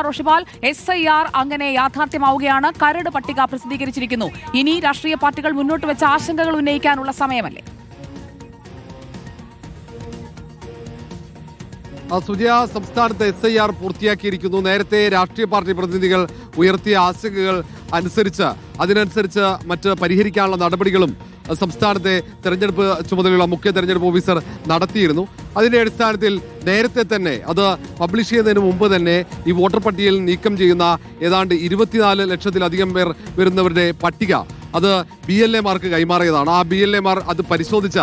Roshipal SIR അങ്ങനെ യാഥാർത്ഥ്യമാവുകയാണ്. കരട് പട്ടിക പ്രസിദ്ധീകരിച്ചിരിക്കുന്നു. ഇനി രാഷ്ട്രീയ പാർട്ടികൾ മുന്നോട്ട് വെച്ച ആശങ്കകൾ ഉന്നയിക്കാനുള്ള സമയമല്ലേ? സുജയ, സംസ്ഥാനത്ത് SIR പൂർത്തിയാക്കിയിരിക്കുന്നു. നേരത്തെ രാഷ്ട്രീയ പാർട്ടി പ്രതിനിധികൾ ഉയർത്തിയ ആശങ്കകൾ അതിനനുസരിച്ച് മറ്റ് പരിഹരിക്കാനുള്ള നടപടികളും സംസ്ഥാനത്തെ തെരഞ്ഞെടുപ്പ് ചുമതലയുള്ള മുഖ്യ തെരഞ്ഞെടുപ്പ് ഓഫീസർ നടത്തിയിരുന്നു. അതിന്റെ അടിസ്ഥാനത്തിൽ നേരത്തെ തന്നെ അത് പബ്ലിഷ് ചെയ്യുന്നതിന് മുമ്പ് തന്നെ ഈ വോട്ടർ പട്ടികയിൽ നീക്കം ചെയ്യുന്ന ഏതാണ്ട് 24 ലക്ഷത്തിലധികം പേർ വരുന്നവരുടെ പട്ടിക അത് BLA മാർക്ക് കൈമാറിയതാണ്. ആ BLA മാർ അത് പരിശോധിച്ച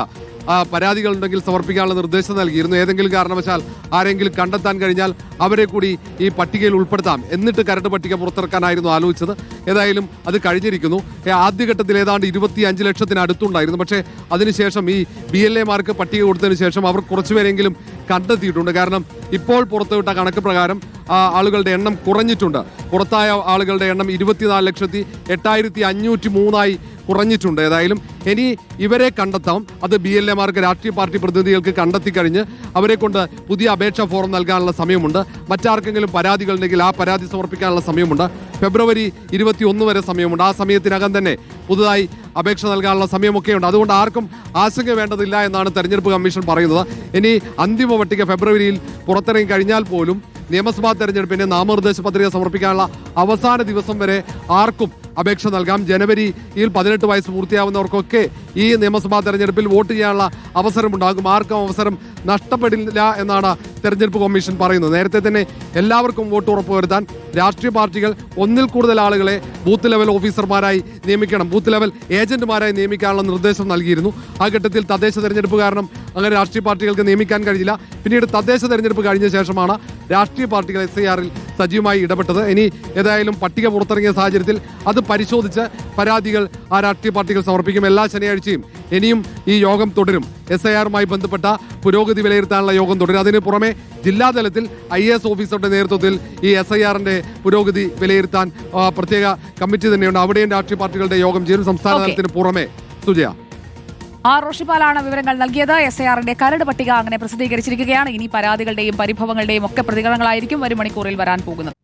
പരാതികൾ ഉണ്ടെങ്കിൽ സമർപ്പിക്കാനുള്ള നിർദ്ദേശം നൽകിയിരുന്നു. ഏതെങ്കിലും കാരണവശാൽ ആരെങ്കിലും കണ്ടെത്താൻ കഴിഞ്ഞാൽ അവരെ കൂടി ഈ പട്ടികയിൽ ഉൾപ്പെടുത്താം, എന്നിട്ട് കരട് പട്ടിക പുറത്തിറക്കാനായിരുന്നു ആലോചിച്ചത്. ഏതായാലും അത് കഴിഞ്ഞിരിക്കുന്നു. ആദ്യഘട്ടത്തിൽ ഏതാണ്ട് 25 ലക്ഷത്തിന് അടുത്തുണ്ടായിരുന്നു. പക്ഷേ അതിനുശേഷം ഈ BLA മാർക്ക് പട്ടിക കൊടുത്തതിന് ശേഷം അവർ കുറച്ചുപേരെങ്കിലും കണ്ടെത്തിയിട്ടുണ്ട്. കാരണം ഇപ്പോൾ പുറത്തുവിട്ട കണക്ക് പ്രകാരം ആളുകളുടെ എണ്ണം കുറഞ്ഞിട്ടുണ്ട്. പുറത്തായ ആളുകളുടെ എണ്ണം 24,08,503 കുറഞ്ഞിട്ടുണ്ട്. ഏതായാലും ഇനി ഇവരെ കണ്ടെത്താം. അത് BLA മാർക്ക് രാഷ്ട്രീയ പാർട്ടി പ്രതിനിധികൾക്ക് കണ്ടെത്തിക്കഴിഞ്ഞ് അവരെ കൊണ്ട് പുതിയ അപേക്ഷാ ഫോറം നൽകാനുള്ള സമയമുണ്ട്. മറ്റാർക്കെങ്കിലും പരാതികളുണ്ടെങ്കിൽ ആ പരാതി സമർപ്പിക്കാനുള്ള സമയമുണ്ട്. ഫെബ്രുവരി 21 വരെ സമയമുണ്ട്. ആ സമയത്തിനകം തന്നെ പുതുതായി അപേക്ഷ നൽകാനുള്ള സമയമൊക്കെയുണ്ട്. അതുകൊണ്ട് ആർക്കും ആശങ്ക വേണ്ടതില്ല എന്നാണ് തെരഞ്ഞെടുപ്പ് കമ്മീഷൻ പറയുന്നത്. ഇനി അന്തിമ പട്ടിക ഫെബ്രുവരിയിൽ പുറത്തിറങ്ങി കഴിഞ്ഞാൽ പോലും നിയമസഭാ തെരഞ്ഞെടുപ്പിന് നാമനിർദ്ദേശ പത്രിക സമർപ്പിക്കാനുള്ള അവസാന ദിവസം വരെ ആർക്കും അപേക്ഷ നൽകാം. ജനുവരിയിൽ 18 വയസ്സ് പൂർത്തിയാവുന്നവർക്കൊക്കെ ഈ നിയമസഭാ തെരഞ്ഞെടുപ്പിൽ വോട്ട് ചെയ്യാനുള്ള അവസരമുണ്ടാകും. ആർക്കും അവസരം നഷ്ടപ്പെടില്ല എന്നാണ് തെരഞ്ഞെടുപ്പ് കമ്മീഷൻ പറയുന്നത്. നേരത്തെ തന്നെ എല്ലാവർക്കും വോട്ട് ഉറപ്പുവരുത്താൻ രാഷ്ട്രീയ പാർട്ടികൾ ഒന്നിൽ കൂടുതൽ ആളുകളെ ബൂത്ത് ലെവൽ ഓഫീസർമാരായി നിയമിക്കണം, ബൂത്ത് ലെവൽ ഏജന്റുമാരായി നിയമിക്കാനുള്ള നിർദ്ദേശം നൽകിയിരുന്നു. ആ ഘട്ടത്തിൽ തദ്ദേശ തെരഞ്ഞെടുപ്പ് കാരണം അങ്ങനെ രാഷ്ട്രീയ പാർട്ടികൾക്ക് നിയമിക്കാൻ കഴിഞ്ഞില്ല. പിന്നീട് തദ്ദേശ തെരഞ്ഞെടുപ്പ് കഴിഞ്ഞ ശേഷമാണ് രാഷ്ട്രീയ പാർട്ടികൾ SIRൽ സജീവമായി ഇടപെട്ടത്. ഇനി ഏതായാലും പട്ടിക പുറത്തിറങ്ങിയ സാഹചര്യത്തിൽ അത് പരിശോധിച്ച് പരാതികൾ ആ രാഷ്ട്രീയ പാർട്ടികൾ സമർപ്പിക്കും. എല്ലാ ശനിയാഴ്ചയും ഇനിയും ഈ യോഗം തുടരും. SIRമായി ബന്ധപ്പെട്ട പുരോഗതി വിലയിരുത്താനുള്ള യോഗം തുടരും. അതിന് പുറമെ ജില്ലാതലത്തിൽ IAS ഓഫീസറുടെ നേതൃത്വത്തിൽ ഈ SIRന്റെ പുരോഗതി വിലയിരുത്താൻ പ്രത്യേക കമ്മിറ്റി തന്നെയുണ്ട്. അവിടെയും രാഷ്ട്രീയ പാർട്ടികളുടെ യോഗം ചേരും. സംസ്ഥാന തലത്തിന് പുറമെ. സുജയ, റോഷിപാലാണ് വിവരങ്ങൾ നൽകിയത്. SIRന്റെ കരട് പട്ടിക അങ്ങനെ പ്രസിദ്ധീകരിച്ചിരിക്കുകയാണ്. ഇനി പരാതികളുടെയും പരിഭവങ്ങളുടെയും ഒക്കെ പ്രതികരണങ്ങളായിരിക്കും വരും മണിക്കൂറിൽ വരാൻ പോകുന്നത്.